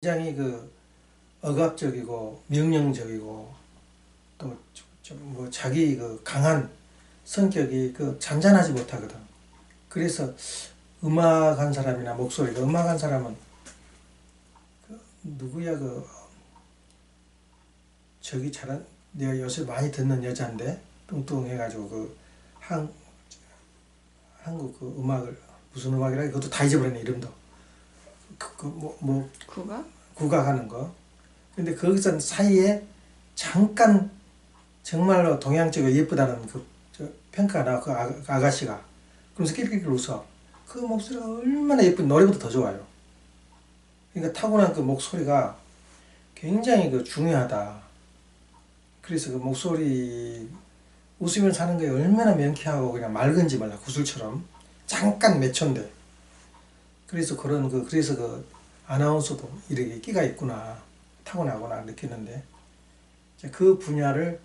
굉장히 그 억압적이고 명령적이고 또 좀 뭐 자기 그 강한 성격이 그 잔잔하지 못하거든. 그래서 음악한 사람이나 목소리가 음악한 사람은 그 누구야 그 저기 잘한 내가 요새 많이 듣는 여자인데 뚱뚱해가지고 그 한국 그 음악을 무슨 음악이라 그것도 다 잊어버렸네 이름도 뭐 국악? 국악하는 거. 근데 거기서 사이에 잠깐 정말로 동양적으로 예쁘다는 저 평가가 나와 그 아가씨가 그러면서 낄낄낄 웃어. 그 목소리가 얼마나 예쁜 노래보다 더 좋아요. 그러니까 타고난 그 목소리가 굉장히 그 중요하다. 그래서 그 목소리 웃으면 사는 게 얼마나 명쾌하고 그냥 맑은지 몰라 구슬처럼 잠깐 몇 초인데 그래서 그래서 그 아나운서도 이렇게 끼가 있구나 타고나구나 느끼는데 그 분야를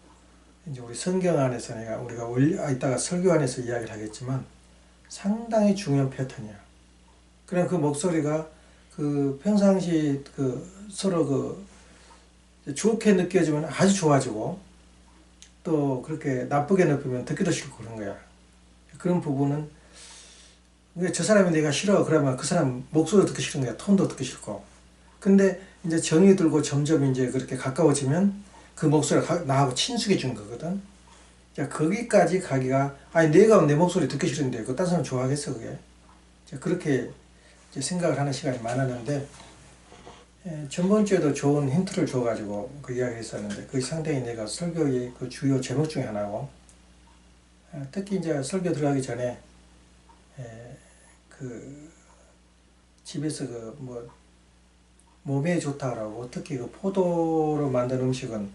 이제 우리 성경 안에서 우리가 이따가 설교 안에서 이야기를 하겠지만 상당히 중요한 패턴이야. 그럼 그 목소리가 그 평상시 그 서로 그 좋게 느껴지면 아주 좋아지고 또 그렇게 나쁘게 느끼면 듣기도 싫고 그런 거야. 그런 부분은 왜 저 사람이 내가 싫어 그러면 그 사람 목소리도 듣기 싫은 거야. 톤도 듣기 싫고. 근데 이제 정이 들고 점점 이제 그렇게 가까워지면 그 목소리가 나하고 친숙해진 거거든. 자, 거기까지 가기가 아니 내가 내 목소리 듣기 싫은데 그 다른 사람 좋아하겠어 그게. 자, 그렇게 이제 생각을 하는 시간이 많았는데 전번 주에도 좋은 힌트를 줘가지고 그 이야기를 했었는데 그게 상당히 내가 설교의 그 주요 제목 중에 하나고 특히 이제 설교 들어가기 전에 그 집에서 그 뭐 몸에 좋다라고 특히 그 포도로 만든 음식은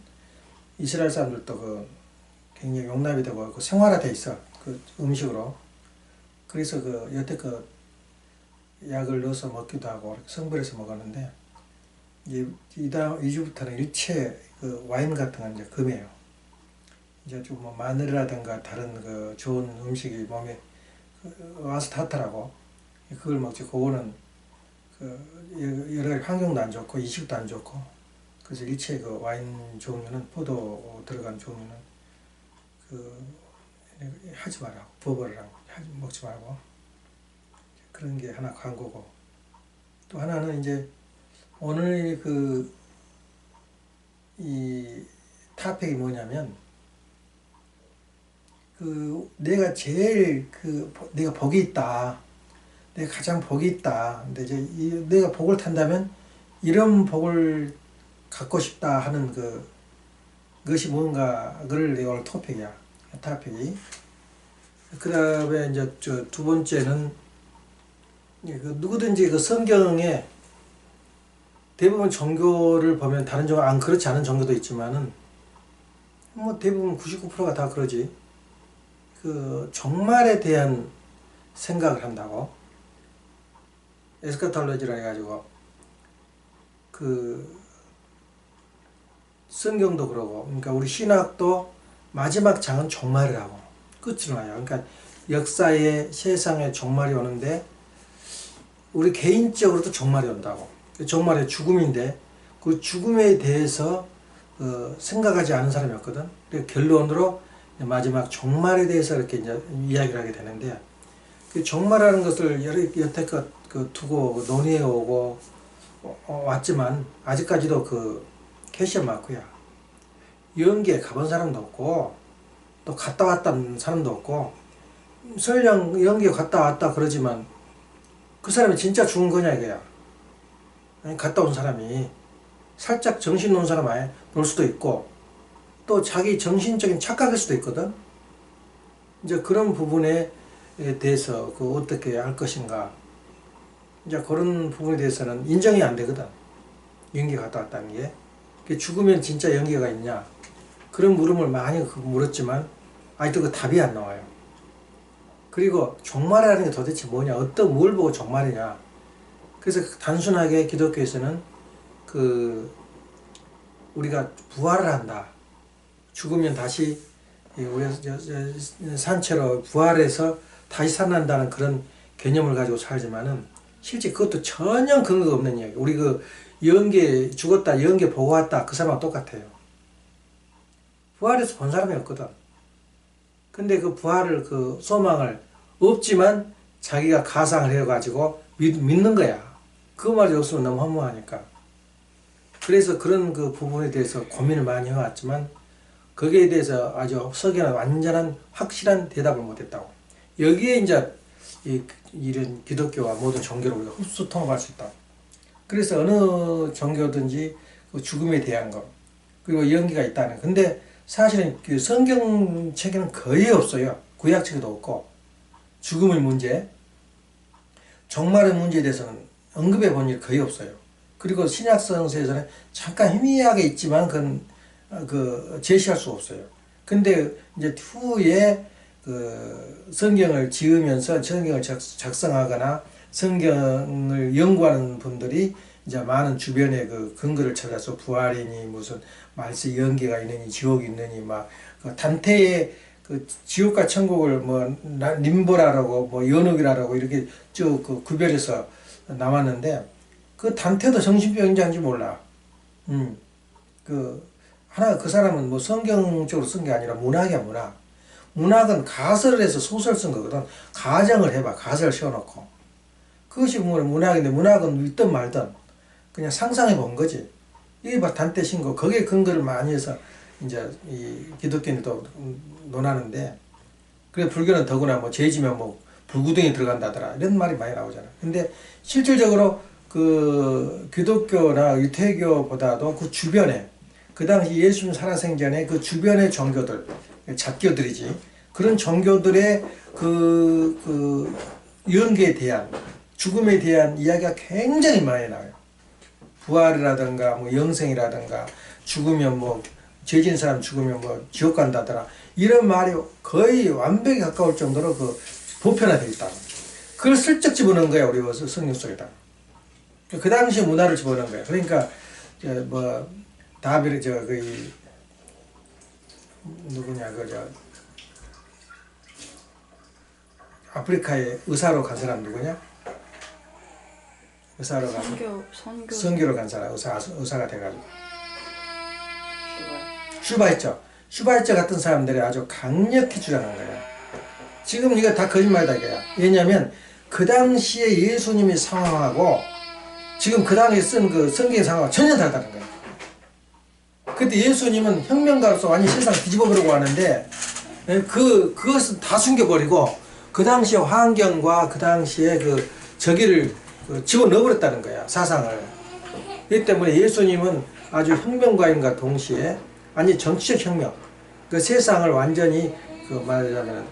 이스라엘 사람들도 그 굉장히 용납이 되고 그 생활화돼 있어 그 음식으로. 그래서 그 여태 그 약을 넣어서 먹기도 하고 성불해서 먹었는데 이주부터는 일체 그 와인 같은 건 이제 금해요. 이제 좀 뭐 마늘이라든가 다른 그 좋은 음식이 몸에 와서 닿더라고. 그걸 먹지. 그거는 그 여러 가지 환경도 안 좋고 이식도 안 좋고 그래서 일체 그 와인 종류는 포도 들어간 종류는 그 하지 말라고 버버를 하고 먹지 말고 그런 게 하나 광고고 또 하나는 이제 오늘 이 타픽이 뭐냐면 내가 제일 내가 복이 있다. 내가 가장 복이 있다. 근데 이제 내가 복을 탄다면 이런 복을 갖고 싶다 하는 그것이 뭔가를 내가 오늘 토픽이야. 타픽이. 그 다음에 이제 두 번째는 누구든지 그 성경에 대부분 종교를 보면 다른 종교 안 그렇지 않은 종교도 있지만은 뭐 대부분 99%가 다 그러지. 그 종말에 대한 생각을 한다고 에스카톨로지라 해가지고 그 성경도 그러고 그러니까 우리 신학도 마지막 장은 종말이라고 끝으로 나요. 그러니까 역사의 세상에 종말이 오는데 우리 개인적으로도 종말이 온다고. 종말의 죽음인데 그 죽음에 대해서 생각하지 않은 사람이었거든. 결론으로 마지막 종말에 대해서 이렇게 이제 이야기를 하게 되는데 그 종말이라는 것을 여태껏 두고 논의해 오고 왔지만 아직까지도 그 캐시언 마크야. 연기에 가본 사람도 없고 또 갔다 왔다는 사람도 없고 설령 연기에 갔다 왔다 그러지만 그 사람이 진짜 죽은 거냐 이거야. 아니, 갔다 온 사람이 살짝 정신 놓은 사람 아예 놀 수도 있고 또 자기 정신적인 착각일 수도 있거든. 이제 그런 부분에 대해서 어떻게 할 것인가. 이제 그런 부분에 대해서는 인정이 안 되거든. 연기가 갔다 왔다는 게. 죽으면 진짜 연기가 있냐. 그런 물음을 많이 물었지만 아직도 그 답이 안 나와요. 그리고 종말이라는 게 도대체 뭐냐. 뭘 보고 종말이냐. 그래서 단순하게 기독교에서는 우리가 부활을 한다. 죽으면 다시 우리가 산채로 부활해서 다시 살아난다는 그런 개념을 가지고 살지만은 실제 그것도 전혀 근거가 없는 이야기. 우리 영계 죽었다, 영계 보고 왔다, 그 사람하고 똑같아요. 부활해서 본 사람이 없거든. 근데 그 부활을, 그 소망을 없지만 자기가 가상을 해가지고 믿는 거야. 그 말이 없으면 너무 허무하니까. 그래서 그런 그 부분에 대해서 고민을 많이 해왔지만 거기에 대해서 아주 석연한 완전한 확실한 대답을 못했다고. 여기에 이제 이런 기독교와 모든 종교를 우리가 흡수 통합할 수 있다. 그래서 어느 종교든지 그 죽음에 대한 것 그리고 연기가 있다는. 근데 사실은 그 성경책에는 거의 없어요. 구약책에도 없고 죽음의 문제, 종말의 문제에 대해서는 언급해 본 일이 거의 없어요. 그리고 신약 성서에서는 잠깐 희미하게 있지만 그건 제시할 수 없어요. 근데 이제 후에 그 성경을 지으면서 성경을 작성하거나 성경을 연구하는 분들이 이제 많은 주변의 그 근거를 찾아서 부활이니 무슨 말세 연계가 있느니 지옥이 있느니 막그 단테의 그 지옥과 천국을 뭐 림보라라고 뭐 연옥이라고 이렇게 쭉 그 구별해서 나왔는데 그 단테도 정신병인지 몰라. 그 사람은 뭐 성경적으로 쓴 게 아니라 문학이야, 문학. 문학은 가설을 해서 소설 쓴 거거든. 가정을 해봐, 가설을 씌워놓고. 그것이 문학인데 문학은 있든 말든 그냥 상상해 본 거지. 이게 막 단테 신고 거기에 근거를 많이 해서 이제 이 기독교는 또 논하는데, 그래 불교는 더구나 뭐 죄지면 뭐 불구덩이 들어간다더라 이런 말이 많이 나오잖아. 근데 실질적으로 그 기독교나 유태교보다도 그 주변에 그 당시 예수님 살아생전에 그 주변의 종교들, 잡교들이지, 그런 종교들의 그 연계에 대한, 죽음에 대한 이야기가 굉장히 많이 나와요. 부활이라든가 뭐 영생이라든가 죽으면 뭐 죄진 사람 죽으면 뭐 지옥 간다더라 이런 말이 거의 완벽히 가까울 정도로 그 보편화되어 있다. 그걸 슬쩍 집어넣은 거야, 우리 성경 속에다. 그 당시 문화를 집어넣은 거야. 그러니까 뭐 다비르 누구냐 아프리카에 의사로 간 사람 누구냐? 의사로 간 선교로 간 사람, 의사가 돼가지고 슈바이처 같은 사람들이 아주 강력히 주장한 거야. 지금 이거 다 거짓말이다 이거야. 왜냐면 그 당시에 예수님이 상황하고 지금 그 당시에 쓴 그 성경의 상황과 전혀 다르다는 거야. 그때 예수님은 혁명가로서 완전히 세상 뒤집어 버리고 하는데 그것은 다 숨겨버리고 그 당시의 환경과 그 당시의 그 저기를 집어넣어 버렸다는 거야, 사상을. 그렇기 때문에 예수님은 아주 혁명가인과 동시에 완전히 정치적 혁명, 그 세상을 완전히 그 말하자면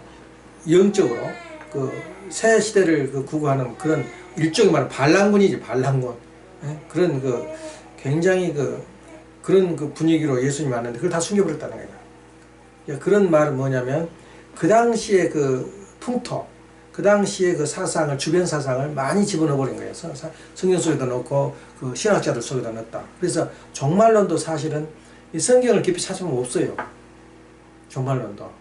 영적으로 그 새 시대를 구구하는 그런 일종의 말은 반란군이지, 반란군. 그런 그 굉장히 그런 그 분위기로 예수님이 왔는데 그걸 다 숨겨버렸다는 거야. 그런 말은 뭐냐면 그 당시에 그 풍토, 그 당시에 그 사상을, 주변 사상을 많이 집어넣어 버린 거예요. 성경 속에다 넣고 그 신학자들 속에다 넣었다. 그래서 종말론도 사실은 이 성경을 깊이 찾으면 없어요. 종말론도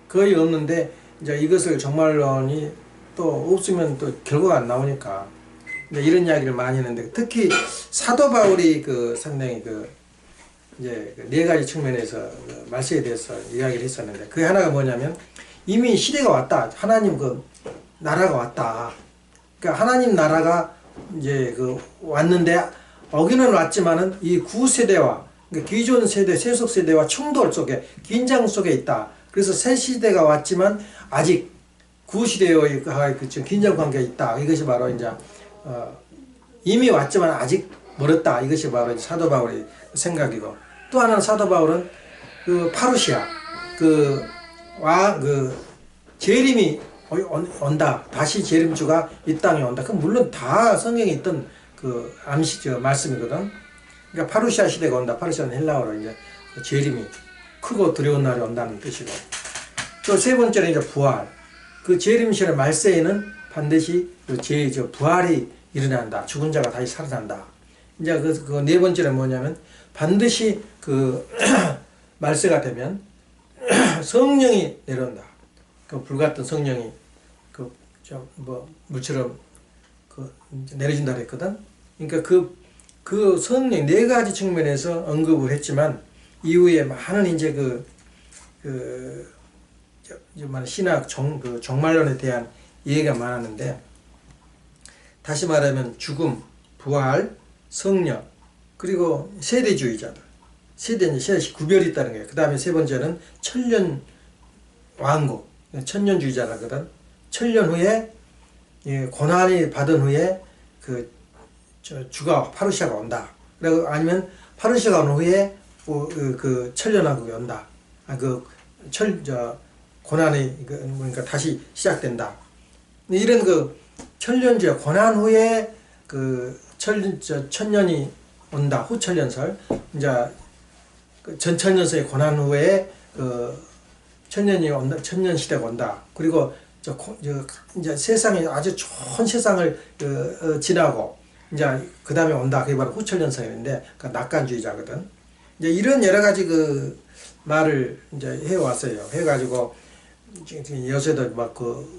거의 없는데 이제 이것을 종말론이 또 없으면 또 결과가 안 나오니까 이런 이야기를 많이 했는데, 특히 사도 바울이 상당히 이제 네 가지 측면에서 말세에 대해서 이야기를 했었는데, 그 하나가 뭐냐면 이미 시대가 왔다. 하나님 나라가 왔다. 그러니까 하나님 나라가 이제 왔는데 오기는 왔지만은 이 구세대와 그러니까 기존 세대, 세속 세대와 충돌 속에, 긴장 속에 있다. 그래서 새 시대가 왔지만 아직 구시대의 긴장 관계가 있다. 이것이 바로 이제 이미 왔지만 아직 멀었다. 이것이 바로 이제 사도 바울의 생각이고, 또 하나는 사도 바울은 파루시아 재림이 온다. 다시 재림주가 이 땅에 온다. 그럼 물론 다 성경에 있던 말씀이거든. 그러니까 파루시아 시대가 온다. 파루시아는 헬라어로 이제 재림이 크고 두려운 날이 온다는 뜻이고, 또 세 번째는 이제 부활. 그 재림시의 말세에는 반드시 부활이 일어난다. 죽은 자가 다시 살아난다. 이제 그 네 번째는 뭐냐면 반드시 말세가 되면 성령이 내려온다. 불같은 성령이 물처럼 내려진다 그랬거든. 그러니까 그 성령 네 가지 측면에서 언급을 했지만 이후에 많은 이제 신학 종말론에 대한 이해가 많았는데, 다시 말하면 죽음, 부활, 성령, 그리고 세대주의자들. 세대 구별이 있다는 거예요. 그 다음에 세 번째는 천년 왕국, 천년주의자라거든. 천년 후에 고난이 받은 후에 주가 파루시아가 온다. 그리고 아니면 파루시아가 온 후에 그 천년왕국이 온다. 고난이 그러니까 다시 시작된다. 이런 천년주의 고난 후에 천년이 온다. 후천년설. 이제 전천년설의 고난 후에 천년이 온다. 천년 시대가 온다. 그리고 이제 세상이 아주 좋은 세상을 지나고 이제 그 다음에 온다. 그게 바로 후천년설인데, 낙관주의자거든. 이제 이런 여러 가지 말을 이제 해왔어요. 해가지고 요새도 막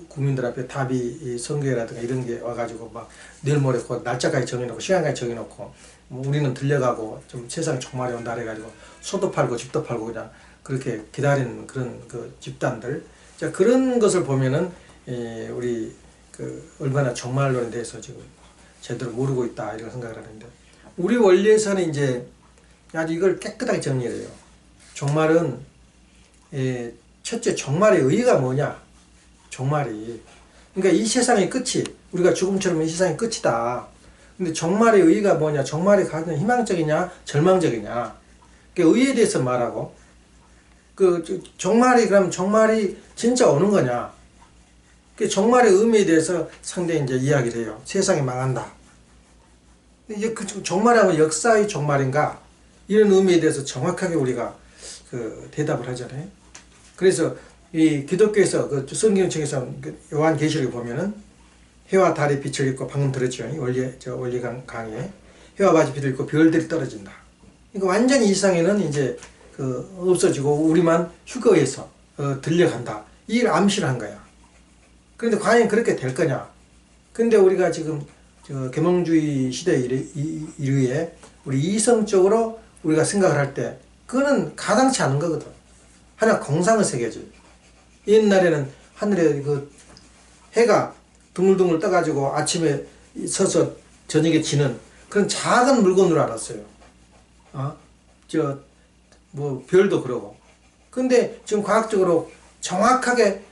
국민들 앞에 답이 선교회라든가 이런 게 와가지고 막 내일 모레 날짜까지 정해놓고 시간까지 정해놓고 우리는 들려가고 좀 세상에 종말이 온다 해가지고 소도 팔고 집도 팔고 그냥 그렇게 기다리는 그런 집단들. 자, 그런 것을 보면은 우리 얼마나 종말론에 대해서 지금 제대로 모르고 있다 이런 생각을 하는데, 우리 원리에서는 이제 아주 이걸 깨끗하게 정리를 해요. 종말은 첫째, 종말의 의의가 뭐냐? 종말이, 그러니까 이 세상의 끝이, 우리가 죽음처럼 이 세상의 끝이다. 근데 종말의 의의가 뭐냐? 종말이 가장 희망적이냐 절망적이냐? 의의에 대해서 말하고, 그럼 종말이 진짜 오는 거냐? 종말의 의미에 대해서 상당히 이제 이야기를 해요. 세상이 망한다. 이제 종말하면 역사의 종말인가? 이런 의미에 대해서 정확하게 우리가 대답을 하잖아요. 그래서 이 기독교에서 성경책에서 요한계시록에 보면은 해와 달의 빛을 입고, 방금 들었죠. 원리 강의에 해와 바지 빛을 입고 별들이 떨어진다. 그러니까 완전히 이 세상에는 이제 없어지고 우리만 휴거해서 들려간다. 이걸 암시를 한 거야. 그런데 과연 그렇게 될 거냐? 근데 우리가 지금 계몽주의 시대에 이르에 우리 이성적으로 우리가 생각을 할 때 그거는 가당치 않은 거거든. 하나 공상의 세계지. 옛날에는 하늘에 해가 둥글둥글 떠가지고 아침에 서서 저녁에 지는 그런 작은 물건으로 알았어요. 별도 그러고. 근데 지금 과학적으로 정확하게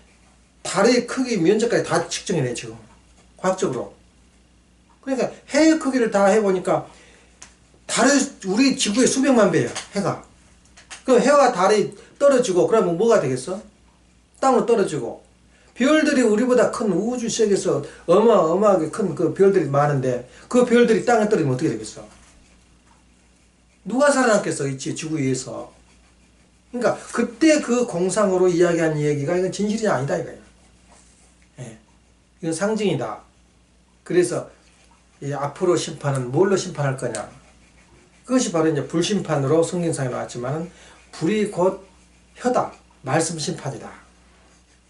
달의 크기 면적까지 다 측정해내, 지금. 과학적으로. 그러니까 해의 크기를 다 해보니까 우리 지구의 수백만 배야, 해가. 그럼 해와 달이 떨어지고, 그러면 뭐가 되겠어? 땅으로 떨어지고. 별들이 우리보다 큰 우주 세계에서 어마어마하게 큰 별들이 많은데, 그 별들이 땅에 떨어지면 어떻게 되겠어? 누가 살아남겠어, 이 지구 위에서. 그러니까, 그때 공상으로 이야기한 얘기가 이건 진실이 아니다, 이거야. 예. 이건 상징이다. 그래서, 앞으로 심판은 뭘로 심판할 거냐? 그것이 바로 이제 불심판으로 성경상에 나왔지만은, 불이 곧 혀다. 말씀 심판이다.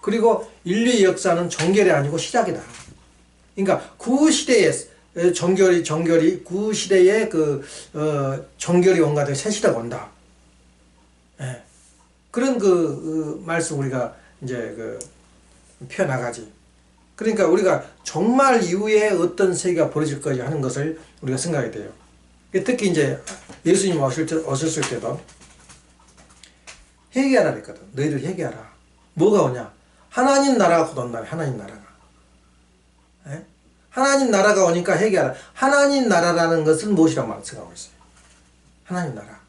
그리고 인류의 역사는 종결이 아니고 시작이다. 그러니까 구시대의 종결이 구시대의 종결이 온가 새 시대가 온다. 예. 그런 말씀 우리가 이제 펴나가지. 그러니까 우리가 종말 이후에 어떤 세계가 벌어질 거지 하는 것을 우리가 생각해야 돼요. 특히 이제 예수님 오셨을 때도 회개하라 그랬거든. 너희들 회개하라. 뭐가 오냐? 하나님 나라가 곧 온다. 하나님 나라가. 예? 하나님 나라가 오니까 회개하라. 하나님 나라라는 것은 무엇이라고 생각하고 있어요? 하나님 나라.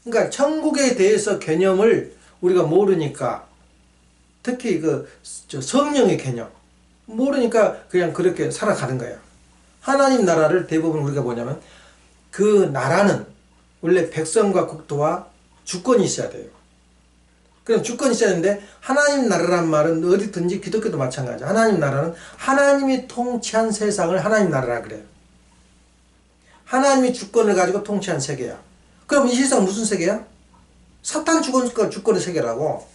그러니까 천국에 대해서 개념을 우리가 모르니까, 특히 성령의 개념 모르니까 그냥 그렇게 살아가는 거야. 하나님 나라를 대부분 우리가 뭐냐면, 그 나라는 원래 백성과 국토와 주권이 있어야 돼요. 그럼 주권이 있어야 되는데, 하나님 나라란 말은 어디든지 기독교도 마찬가지야. 하나님 나라는 하나님이 통치한 세상을 하나님 나라라 그래요. 하나님이 주권을 가지고 통치한 세계야. 그럼 이 세상 무슨 세계야? 사탄 주권의 세계라고.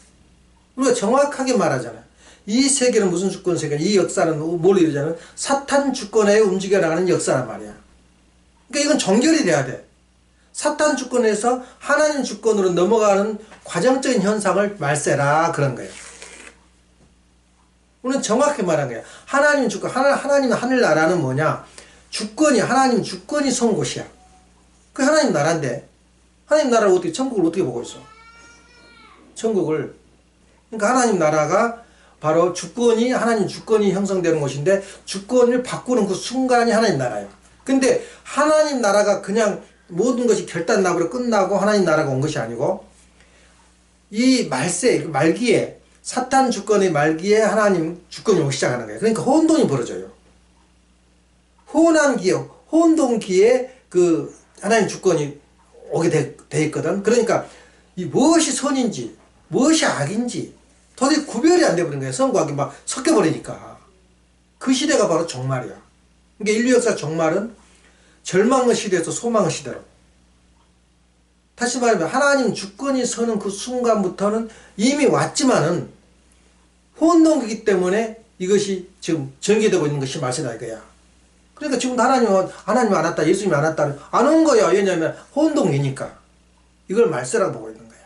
우리가 정확하게 말하잖아요. 이 세계는 무슨 주권 세계냐? 이 역사는 뭘 이루자면 사탄 주권에 움직여 나가는 역사란 말이야. 그러니까 이건 정결이 돼야 돼. 사탄 주권에서 하나님 주권으로 넘어가는 과정적인 현상을 말세라 그런 거예요. 우리는 정확히 말한 거예요. 하나님 주권, 하나님 하늘나라는 뭐냐? 주권이, 하나님 주권이 선 곳이야. 그 하나님 나라인데, 하나님 나라를 어떻게, 천국을 어떻게 보고 있어? 천국을. 그러니까 하나님 나라가 바로 주권이, 하나님 주권이 형성되는 곳인데, 주권을 바꾸는 그 순간이 하나님 나라예요. 근데 하나님 나라가 그냥 모든 것이 결단나버려 끝나고 하나님 나라가 온 것이 아니고, 이 말기에, 사탄 주권의 말기에 하나님 주권이 오기 시작하는 거예요. 그러니까 혼돈이 벌어져요. 혼돈기에 그 하나님 주권이 오게 돼 있거든. 그러니까 이 무엇이 선인지, 무엇이 악인지 도저히 구별이 안 돼버린 거예요. 선과 악이 막 섞여버리니까. 그 시대가 바로 종말이야. 그러니까 인류 역사 종말은 절망의 시대에서 소망의 시대로. 다시 말하면 하나님 주권이 서는 그 순간부터는 이미 왔지만은 혼돈이기 때문에 이것이 지금 전개되고 있는 것이 말세다 이거야. 그러니까 지금 하나님 안 왔다, 예수님이 안 왔다, 안 온 거야. 왜냐면 혼동이니까. 이걸 말세라고 보고 있는 거야.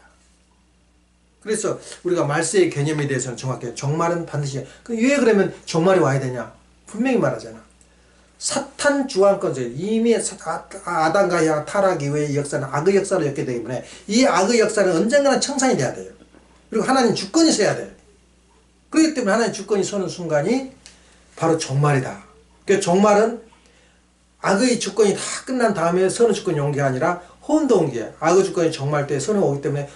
그래서 우리가 말세의 개념에 대해서는 정확해요. 종말은 반드시. 왜 그러면 종말이 와야 되냐? 분명히 말하잖아. 사탄 주관권자, 이미 아담과 eva 타락 이후의 역사는 악의 역사로 엮게 되기 때문에 이 악의 역사는 언젠가는 청산이 돼야 돼요. 그리고 하나님 주권이 서야 돼요. 그렇기 때문에 하나님 주권이 서는 순간이 바로 종말이다. 그 종말은 악의 주권이 다 끝난 다음에 선의 주권이 온 게 아니라 혼동기에 악의 주권이 종말 때 선이 오기 때문에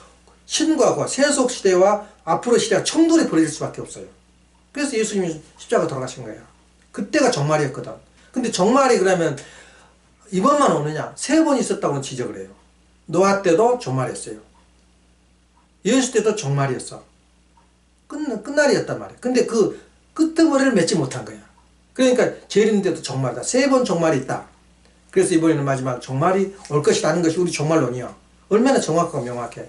신과 세속 시대와 앞으로 시대가 충돌이 벌어질 수밖에 없어요. 그래서 예수님이 십자가 돌아가신 거예요. 그때가 종말이었거든. 근데 종말이 그러면 이번만 오느냐? 3번 있었다고 지적을 해요. 노아 때도 종말이었어요. 예수 때도 종말이었어. 끝날이었단 말이에요. 근데 그 끄트머리를 맺지 못한 거야. 그러니까 재림 때도 종말이다. 3번 종말이 있다. 그래서 이번에는 마지막 종말이 올 것이라는 것이 우리 종말론이야. 얼마나 정확하고 명확해.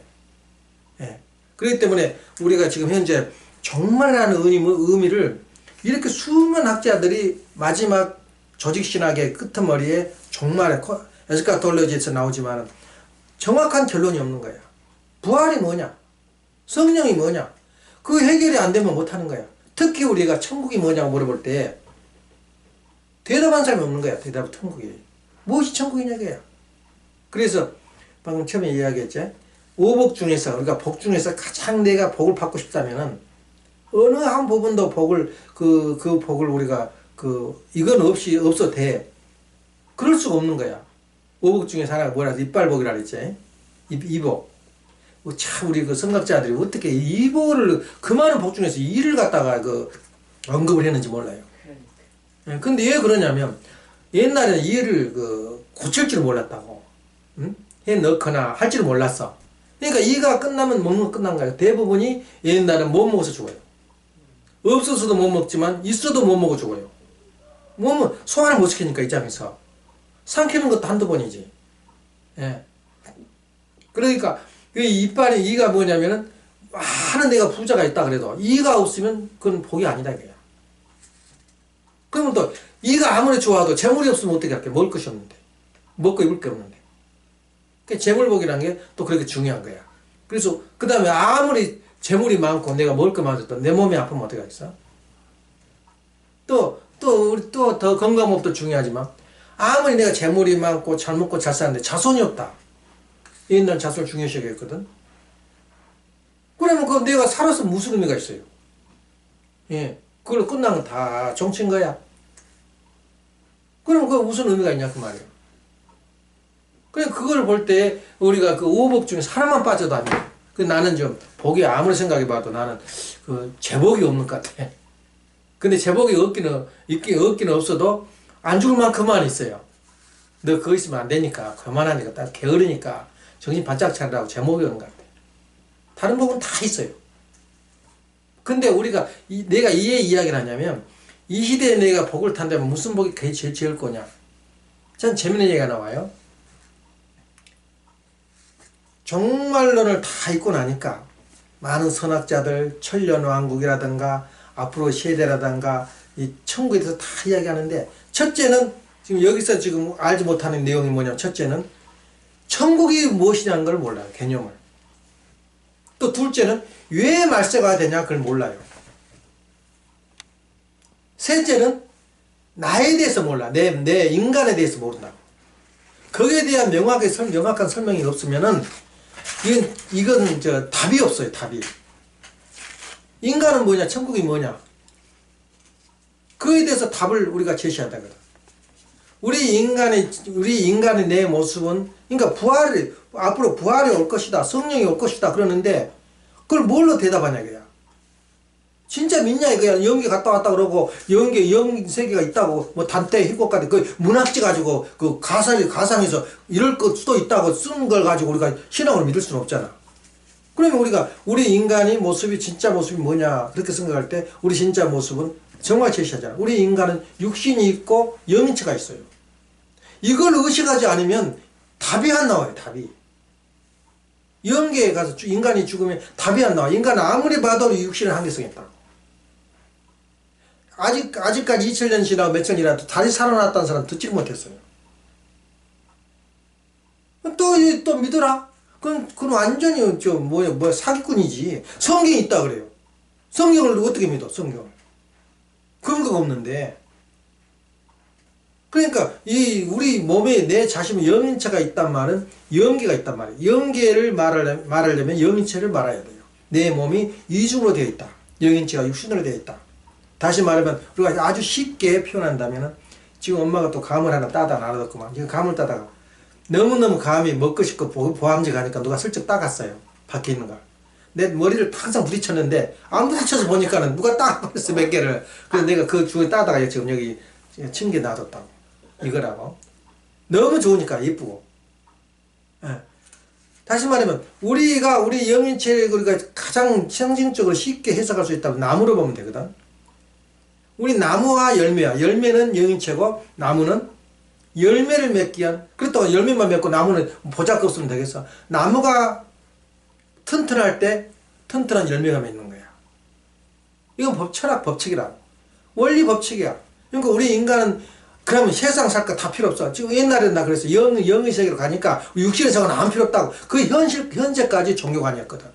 예. 그렇기 때문에 우리가 지금 현재 종말이라는 의미를 이렇게 수많은 학자들이 마지막 조직신학의 끄트머리에 종말의 에스카톨로지에서 나오지만 정확한 결론이 없는 거야. 부활이 뭐냐? 성령이 뭐냐? 그 해결이 안 되면 못하는 거야. 특히 우리가 천국이 뭐냐고 물어볼 때 대답한 사람이 없는 거야. 대답은 천국이. 무엇이 천국이냐 그야. 그래서 방금 처음에 이야기했지. 5복 중에서 우리가 복 중에서 가장 내가 복을 받고 싶다면은 어느 한 부분도 복을 그 복을 우리가 이건 없어도 돼. 그럴 수가 없는 거야. 5복 중에 하나가 뭐라 이빨복이라 그랬지. 이복. 참 우리 그 성각자들이 어떻게 이복을 그 많은 복 중에서 이를 갖다가 언급을 했는지 몰라요. 근데 왜 그러냐면 옛날에는 이를 고칠 줄 몰랐다고. 응? 해 넣거나 할 줄 몰랐어. 그러니까 이가 끝나면 먹는 거 끝난 거예요. 대부분이 옛날에는 못 먹어서 죽어요. 없어서도 못 먹지만 있어도 못 먹어 죽어요. 몸은 소화를 못 시키니까 입장에서 삼키는 것도 한두 번이지. 예. 그러니까 이빨이 이가 뭐냐면은 많은 내가 부자가 있다 그래도 이가 없으면 그건 복이 아니다 이거야. 그러면 또 이가 아무리 좋아도 재물이 없으면 어떻게 할게? 먹을 것이 없는데, 먹고 입을 게 없는데. 그 재물복이라는 게 또 그렇게 중요한 거야. 그래서 그 다음에 아무리 재물이 많고 내가 먹을 거 많아도 내 몸이 아프면 어떻게 하겠어? 또 더 건강법도 중요하지만 아무리 내가 재물이 많고 잘 먹고 잘 사는데 자손이 없다. 옛날 자손을 중요시 여겼거든. 그러면 내가 살아서 무슨 의미가 있어요? 예, 그걸 끝나면 다 정치인 거야. 그럼 무슨 의미가 있냐 그 말이야. 그래 그걸 볼 때 우리가 5복 중에 하나만 빠져도 안 돼. 나는 좀 복이 아무리 생각해봐도 나는 제복이 없는 것 같아. 근데 제복이 없기는 없어도 안 죽을 만큼만 있어요. 너 그거 있으면 안 되니까 그만하니까 딱 게으르니까 정신 바짝 차리라고 제목이 오는 것 같아. 다른 복은 다 있어요. 근데 우리가 내가 이해 이야기를 하냐면 이 시대에 내가 복을 탄다면 무슨 복이 제일 좋을 거냐. 전 재밌는 얘기가 나와요. 종말론을 다 읽고 나니까 많은 선학자들 천년왕국이라든가 앞으로 세대라든가 이 천국에 대해서 다 이야기하는데 첫째는 지금 여기서 지금 알지 못하는 내용이 뭐냐면, 첫째는 천국이 무엇이냐는 걸 몰라요. 개념을. 또 둘째는 왜 말세가 되냐 그걸 몰라요. 셋째는 나에 대해서 몰라. 내 인간에 대해서 모른다고. 거기에 대한 명확한 설명이 없으면은 이건 답이 없어요. 답이. 인간은 뭐냐? 천국이 뭐냐? 그에 대해서 답을 우리가 제시한다거든. 우리 인간의 내 모습은, 그러니까 앞으로 부활이 올 것이다. 성령이 올 것이다. 그러는데, 그걸 뭘로 대답하냐, 이거야. 진짜 믿냐, 이거야. 영계 갔다 왔다 그러고, 영 세계가 있다고, 뭐, 단테, 희곡까지, 그 문학지 가지고, 그 가상에서 이럴 수도 있다고 쓴 걸 가지고 우리가 신앙을 믿을 수는 없잖아. 그러면 우리 인간의 모습이, 진짜 모습이 뭐냐, 그렇게 생각할 때, 우리 진짜 모습은 정말 제시하잖아. 우리 인간은 육신이 있고, 영인체가 있어요. 이걸 의식하지 않으면 답이 안 나와요, 답이. 영계에 가서 인간이 죽으면 답이 안 나와. 인간은 아무리 봐도 육신은 한계성이 있다. 아직까지 2000년 지나고 몇천 년이라도 다시 살아났다는 사람 듣지 못했어요. 또 믿어라? 그건 완전히 사기꾼이지. 성경이 있다 그래요. 성경을 어떻게 믿어, 성경을? 근거가 없는데. 그러니까 우리 몸에 내 자신의 영인체가 있단 말은 영계가 있단 말이에요. 영계를 말하려면 영인체를 말해야 돼요. 내 몸이 이중으로 되어 있다. 영인체가 육신으로 되어 있다. 다시 말하면 우리가 아주 쉽게 표현한다면, 지금 엄마가 또 감을 하나 따다 놔뒀구만. 지금 감을 따다가 너무너무 감이 먹고 싶고 보암제 가니까 누가 슬쩍 따갔어요. 밖에 있는 걸. 내 머리를 항상 부딪혔는데 안 부딪혀서 보니까는 누가 따버렸어, 몇 개를. 그래서 내가 그 중에 따다가 지금 여기 침게 놔뒀다고. 이거라고. 너무 좋으니까 예쁘고. 예. 다시 말하면 우리 영인체를 우리가 가장 상징적으로 쉽게 해석할 수 있다면 나무로 보면 되거든. 우리 나무와 열매야. 열매는 영인체고 나무는 열매를 맺기 위한, 그렇다고 열매만 맺고 나무는 보잘것없으면 되겠어. 나무가 튼튼할 때 튼튼한 열매가 맺는 거야. 이건 철학 법칙이라고. 원리 법칙이야. 그러니까 우리 인간은 그러면 세상 살 거 다 필요 없어. 지금 옛날에는 나 그래서 영의 세계로 가니까 육신의 세계는 안 필요 없다고. 그 현재까지 종교관이었거든.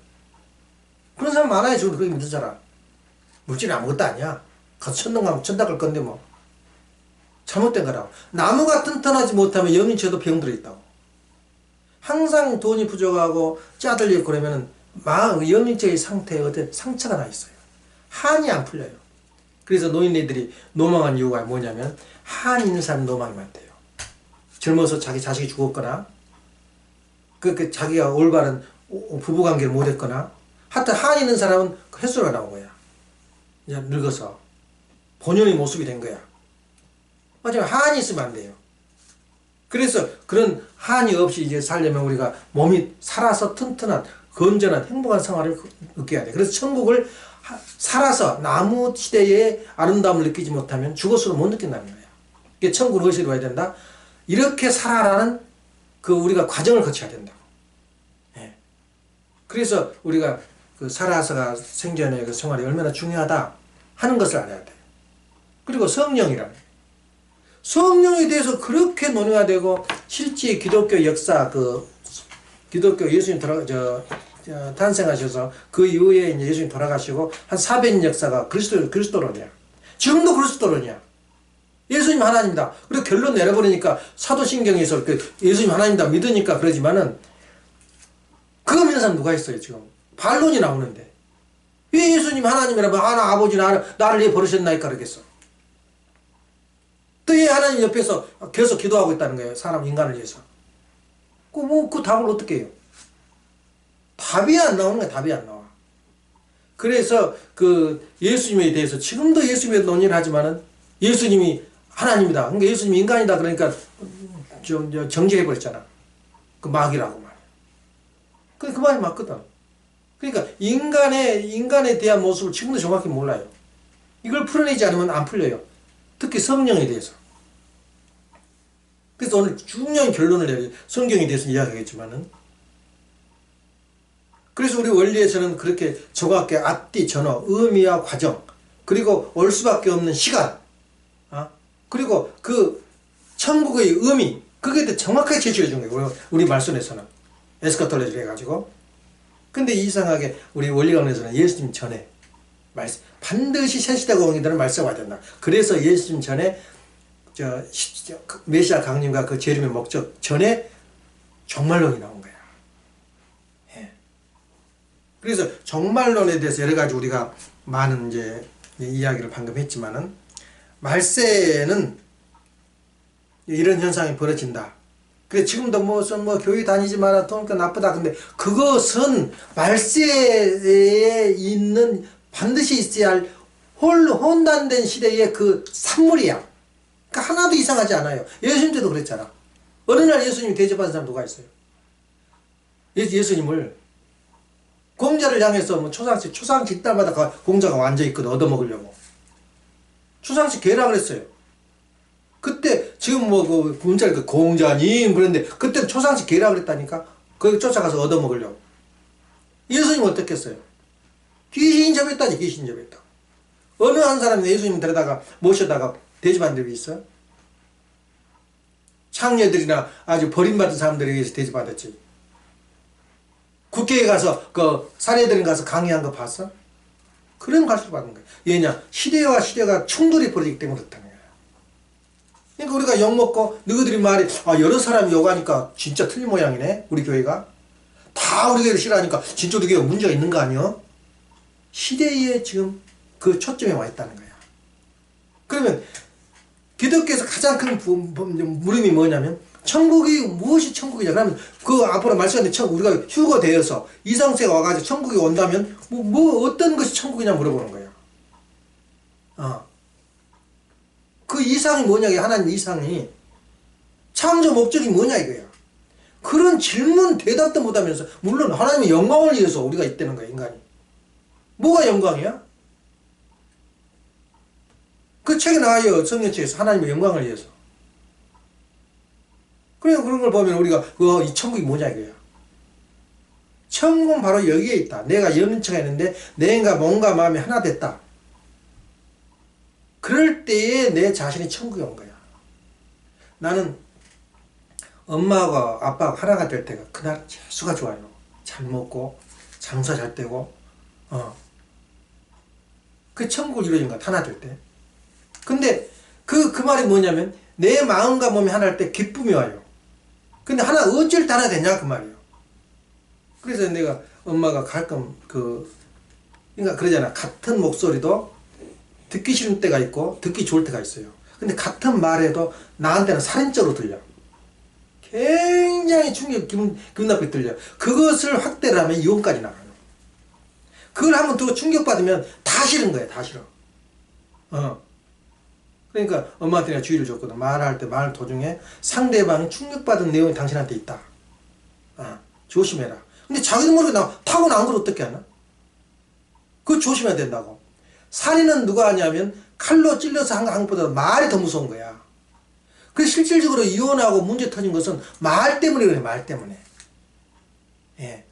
그런 사람 많아요. 지금 그렇게 믿는 사람. 물질이 아무것도 아니야. 가서 천당 가면 천당 갈 건데 뭐. 잘못된 거라고. 나무가 튼튼하지 못하면 영인체도 병들어 있다고. 항상 돈이 부족하고 짜들리고 그러면은 영인체의 상태에 어떤 상처가 나 있어요. 한이 안 풀려요. 그래서 노인네들이 노망한 이유가 뭐냐면, 한 있는 사람 노망이 많대요. 젊어서 자기 자식이 죽었거나, 자기가 올바른 부부관계를 못했거나, 하여튼 한 있는 사람은 횟수가 나온 거야. 이제 늙어서. 본연의 모습이 된 거야. 하지만 한이 있으면 안 돼요. 그래서 그런 한이 없이 이제 살려면 우리가 몸이 살아서 튼튼한, 건전한, 행복한 생활을 느껴야 돼. 그래서 천국을 살아서 나무 시대의 아름다움을 느끼지 못하면 죽어서도 못 느낀다는 거예요. 이게 천국을 의식으로 해야 된다. 이렇게 살아라는 우리가 과정을 거쳐야 된다. 예. 그래서 우리가 살아서가 생전의 그 생활이 얼마나 중요하다 하는 것을 알아야 돼요. 그리고 성령이라는 거예요. 성령에 대해서 그렇게 논의가 되고, 실제 기독교 역사, 기독교 예수님 탄생하셔서 그 이후에 이제 예수님 돌아가시고 한 400년 역사가 그리스도론이야. 지금도 그리스도론이야. 예수님 하나님이다. 그리고 결론 내려버리니까 사도신경에서 예수님 하나님이다 믿으니까 그러지만은, 그거 믿는 사람 누가 있어요, 지금? 반론이 나오는데. 왜 예수님 하나님이라면 하나 아버지 나를 왜 버리셨나이까 그러겠어. 또 왜 하나님 옆에서 계속 기도하고 있다는 거예요, 인간을 위해서. 그 답을 어떻게 해요? 답이 안 나오는 거야, 답이 안 나와. 그래서 예수님에 대해서 지금도 예수님에 대해서 논의를 하지만은, 예수님이 하나님이다. 그러니까 예수님이 인간이다. 그러니까 정죄해버렸잖아. 그 마귀라고 말이야. 그 말이 맞거든. 그러니까 인간에 대한 모습을 지금도 정확히 몰라요. 이걸 풀어내지 않으면 안 풀려요. 특히 성령에 대해서. 그래서 오늘 중요한 결론을 내요. 성경에 대해서 이야기하겠지만은. 그래서 우리 원리에서는 그렇게 정확하게 앞뒤, 전어, 의미와 과정, 그리고 올 수밖에 없는 시간, 그리고 천국의 의미, 그게 정확하게 제시해 준 거예요. 우리 말씀에서는. 에스카톨로지를 해가지고. 근데 이상하게 우리 원리관에서는 예수님 전에 반드시 새 시대가 오기 전에 말세가 와야 된다. 그래서 예수님 전에 메시아 강림과 그 재림의 목적 전에 종말론이 나온 거야. 예. 그래서 종말론에 대해서 여러 가지 우리가 많은 이제 이야기를 방금 했지만은 말세에는 이런 현상이 벌어진다. 그래 지금도 무슨 교회 다니지 마라 그러니까 나쁘다. 근데 그것은 말세에 있는 반드시 있어야 할 혼돈된 시대의 그 산물이야. 그러니까 하나도 이상하지 않아요. 예수님 때도 그랬잖아. 어느 날 예수님이 대접받은 사람 누가 있어요? 예수님을 공자를 향해서 초상집 딸마다 공자가 완전 있거든. 얻어먹으려고. 초상집 개라 그랬어요. 그때 지금 그 문자를 그 공자님 그랬는데 그때 초상집 개라 그랬다니까. 거기 쫓아가서 얻어먹으려고. 예수님 어떻게 했어요? 귀신 접했다니. 귀신 접했다. 어느 한 사람이 예수님 데려다가 모셔다가 대접한 적이 있어? 창녀들이나 아주 버림받은 사람들에 의해서 대접받았지. 국회에 가서 그 사례들인 가서 강의한 거 봤어? 그런 갈수록 받는 거야. 왜냐? 시대와 시대가 충돌이 벌어지기 때문에 그렇다는 거야. 그러니까 우리가 욕먹고 너희들이 말이 여러 사람이 욕하니까 진짜 틀린 모양이네. 우리 교회가. 다 우리 교회를 싫어하니까 진짜 우리 교회가 문제가 있는 거 아니야? 시대에 지금 그 초점에 와 있다는 거야. 그러면 기독교에서 가장 큰 물음이 뭐냐면 천국이 무엇이 천국이냐. 그러면 그 앞으로 말씀하신 우리가 휴거되어서 이상세가 와가지고 천국이 온다면 어떤 것이 천국이냐 물어보는 거야. 그 이상이 뭐냐. 하나님 이상이 창조 목적이 뭐냐 이거야. 그런 질문 대답도 못하면서 물론 하나님의 영광을 위해서 우리가 있다는 거야. 인간이. 뭐가 영광이야? 그 책에 나와요. 성경책에서 하나님의 영광을 위해서. 그런 걸 보면 우리가 이 천국이 뭐냐 이거야. 천국은 바로 여기에 있다. 내가 영처가 있는데 내가 몸과 마음이 하나 됐다. 그럴 때에 내 자신이 천국에 온 거야. 나는 엄마하고 아빠가 하나가 될 때가 그날 재수가 좋아요. 잘 먹고 장사 잘 되고 그 천국을 이루어진 것 같아. 하나 될 때. 근데 그 말이 뭐냐면 내 마음과 몸이 하나 할 때 기쁨이 와요. 근데 어쩔 때 하나 되냐 그 말이에요. 그래서 내가 엄마가 가끔 그러니까 그러잖아. 같은 목소리도 듣기 싫은 때가 있고 듣기 좋을 때가 있어요. 근데 같은 말에도 나한테는 살인적으로 들려. 굉장히 기분 나쁘게 들려. 그것을 확대를 하면 이혼까지 나가요. 그걸 한번 듣고 충격받으면 다 싫은 거야. 다 싫어. 그러니까 엄마한테 내가 주의를 줬거든. 말할 때 말 도중에 상대방이 충격받은 내용이 당신한테 있다. 조심해라. 근데 자기도 모르게 타고난 걸 어떻게 하나? 그거 조심해야 된다고. 살인은 누가 하냐면 칼로 찔러서 한 것보다 말이 더 무서운 거야. 그래서 실질적으로 이혼하고 문제 터진 것은 말 때문에 그래. 말 때문에. 예.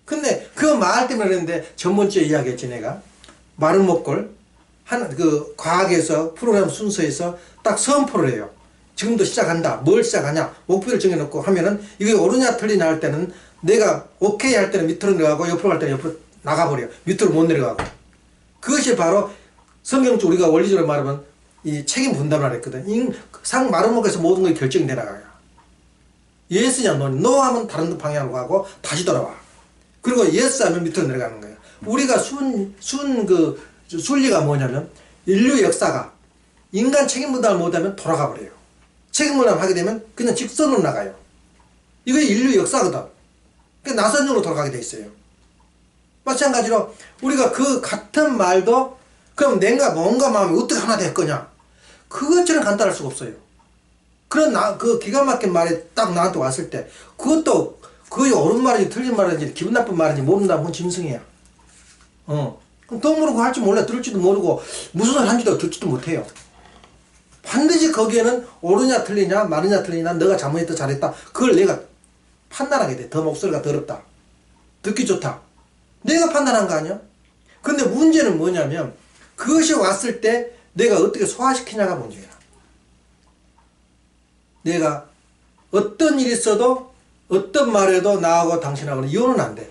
근데 그 말 때문에 그랬는데 전번주에 이야기했지 내가. 마른 목골 과학에서 프로그램 순서에서 딱 선포를 해요. 지금도 시작한다. 뭘 시작하냐. 목표를 정해놓고 하면은 이게 옳으냐 틀리냐 할 때는 내가 오케이 할 때는 밑으로 내려가고 옆으로 갈 때는 옆으로 나가버려요. 밑으로 못 내려가고. 그것이 바로 성경적 우리가 원리적으로 말하면 이 책임 분담을 했거든. 마른 목에서 모든 것이 결정이 되나가요. 예스냐 노 하면 다른 방향으로 가고 다시 돌아와. 그리고 예스 하면 밑으로 내려가는 거예요. 우리가 순리가 뭐냐면 인류 역사가 인간 책임 분담을 못하면 돌아가 버려요. 책임 분담을 하게 되면 그냥 직선으로 나가요. 이게 인류 역사거든. 그러니까 나선형으로 돌아가게 돼 있어요. 마찬가지로 우리가 그 같은 말도 그럼 내가 뭔가 마음이 어떻게 하나 될 거냐. 그것처럼 간단할 수가 없어요. 그 기가 막힌 말이 딱 나한테 왔을 때 그것도 그게 옳은 말인지 틀린 말인지 기분 나쁜 말인지 모른다면 그건 짐승이야. 그럼 또 모르고 할 줄 몰라. 들을지도 모르고 무슨 소리 한지도 듣지도 못해요. 반드시 거기에는 옳으냐 틀리냐 맞느냐 틀리냐 너가 잘못했다 잘했다 그걸 내가 판단하게 돼. 더 목소리가 더럽다. 듣기 좋다. 내가 판단한 거 아니야? 근데 문제는 뭐냐면 그것이 왔을 때 내가 어떻게 소화시키냐가 문제야. 내가 어떤 일이 있어도 어떤 말해도 나하고 당신하고는 이혼은 안 돼.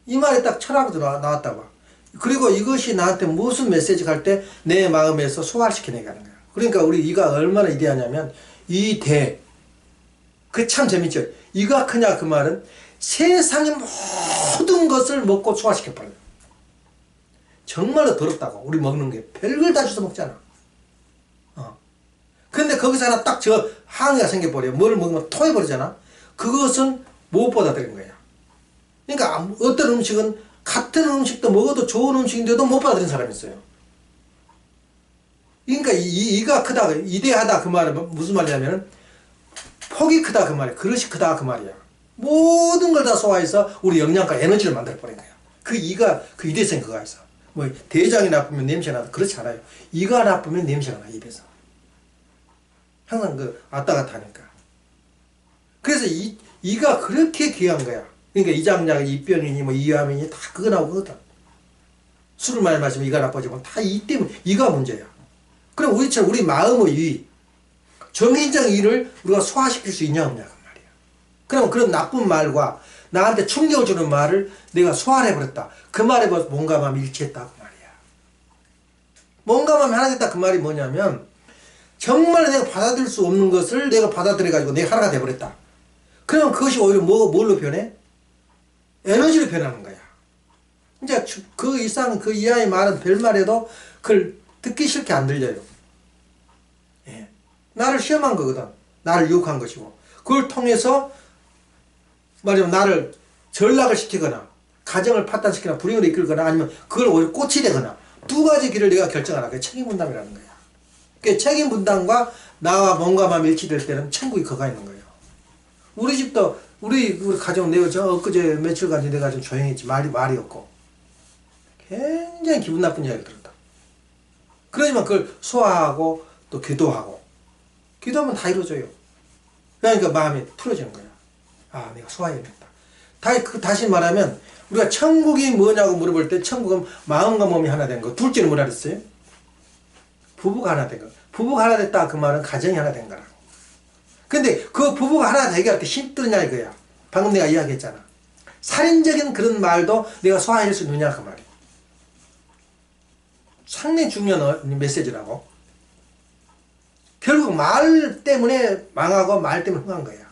이 말이 딱 철학으로 나왔다 봐. 그리고 이것이 나한테 무슨 메시지 갈 때 내 마음에서 소화시켜내게 하는 거야. 그러니까 우리 이가 얼마나 이대하냐면 이대. 그게 참 재밌죠. 이가 크냐 그 말은 세상의 모든 것을 먹고 소화시켜버려요. 정말로 더럽다고. 우리 먹는 게 별걸 다 주워 먹잖아. 근데 거기서 하나 딱 저 항의가 생겨버려. 뭘 먹으면 토해버리잖아. 그것은 못 받아들인 거야. 그러니까 어떤 음식은 같은 음식도 먹어도 좋은 음식인데도 못 받아들인 사람이 있어요. 그러니까 이가 크다, 이대하다 그 말은 무슨 말이냐면 폭이 크다 그 말이야. 그릇이 크다 그 말이야. 모든 걸 다 소화해서 우리 영양과 에너지를 만들어버린 거야. 그 이가 그 이대성이 그거가 있어. 뭐 대장이 나쁘면 냄새가 나도 그렇지 않아요. 이가 나쁘면 냄새가 나 입에서. 항상 그 왔다 갔다 하니까. 그래서 이가 그렇게 귀한 거야. 그러니까 이장약, 이병이니 뭐 이암이니 다 그거 나오거든. 술을 많이 마시면 이가 나빠지면 다 이 때문에 이가 문제야. 그럼 우리처럼 우리 마음의 이 정신적 이를 우리가 소화시킬 수 있냐 없냐 그 말이야. 그럼 그런 나쁜 말과 나한테 충격을 주는 말을 내가 소화를 해버렸다. 그 말에 몸과 마음이 일치했다 그 말이야. 몸과 마음이 하나 됐다 그 말이 뭐냐면 정말 내가 받아들일 수 없는 것을 내가 받아들여가지고 내가 하나가 돼버렸다. 그럼 그것이 오히려 뭘로 변해? 에너지로 변하는 거야. 이제 그 이상 그 이하의 말은 별말해도 그걸 듣기 싫게 안 들려요. 예. 나를 시험한 거거든. 나를 유혹한 것이고 그걸 통해서 말하자면 나를 전락을 시키거나 가정을 파탄시키거나 불행으로 이끌거나 아니면 그걸 오히려 꽃이 되거나 두 가지 길을 내가 결정하라. 그게 책임분담이라는 거야. 그 책임분담과 나와 몸과 마음이 일치될 때는 천국이 거가 있는 거예요. 우리 집도 우리 가정 내가 엊그제 며칠간 내가 좀 조용했지 말이 없고 굉장히 기분 나쁜 이야기를 들었다. 그러지만 그걸 소화하고 또 기도하고 기도하면 다 이루어져요. 그러니까 마음이 풀어지는 거야. 아 내가 소화해야겠다. 다시 말하면 우리가 천국이 뭐냐고 물어볼 때 천국은 마음과 몸이 하나 된 거. 둘째는 뭐라 그랬어요? 부부가 하나 된 거. 부부가 하나 됐다 그 말은 가정이 하나 된 거라고. 근데 그 부부가 하나 되게 할 때 힘드냐 이거야. 방금 내가 이야기했잖아. 살인적인 그런 말도 내가 소화할 수 있느냐 그 말이야. 상당히 중요한 메시지라고. 결국 말 때문에 망하고 말 때문에 흥한 거야.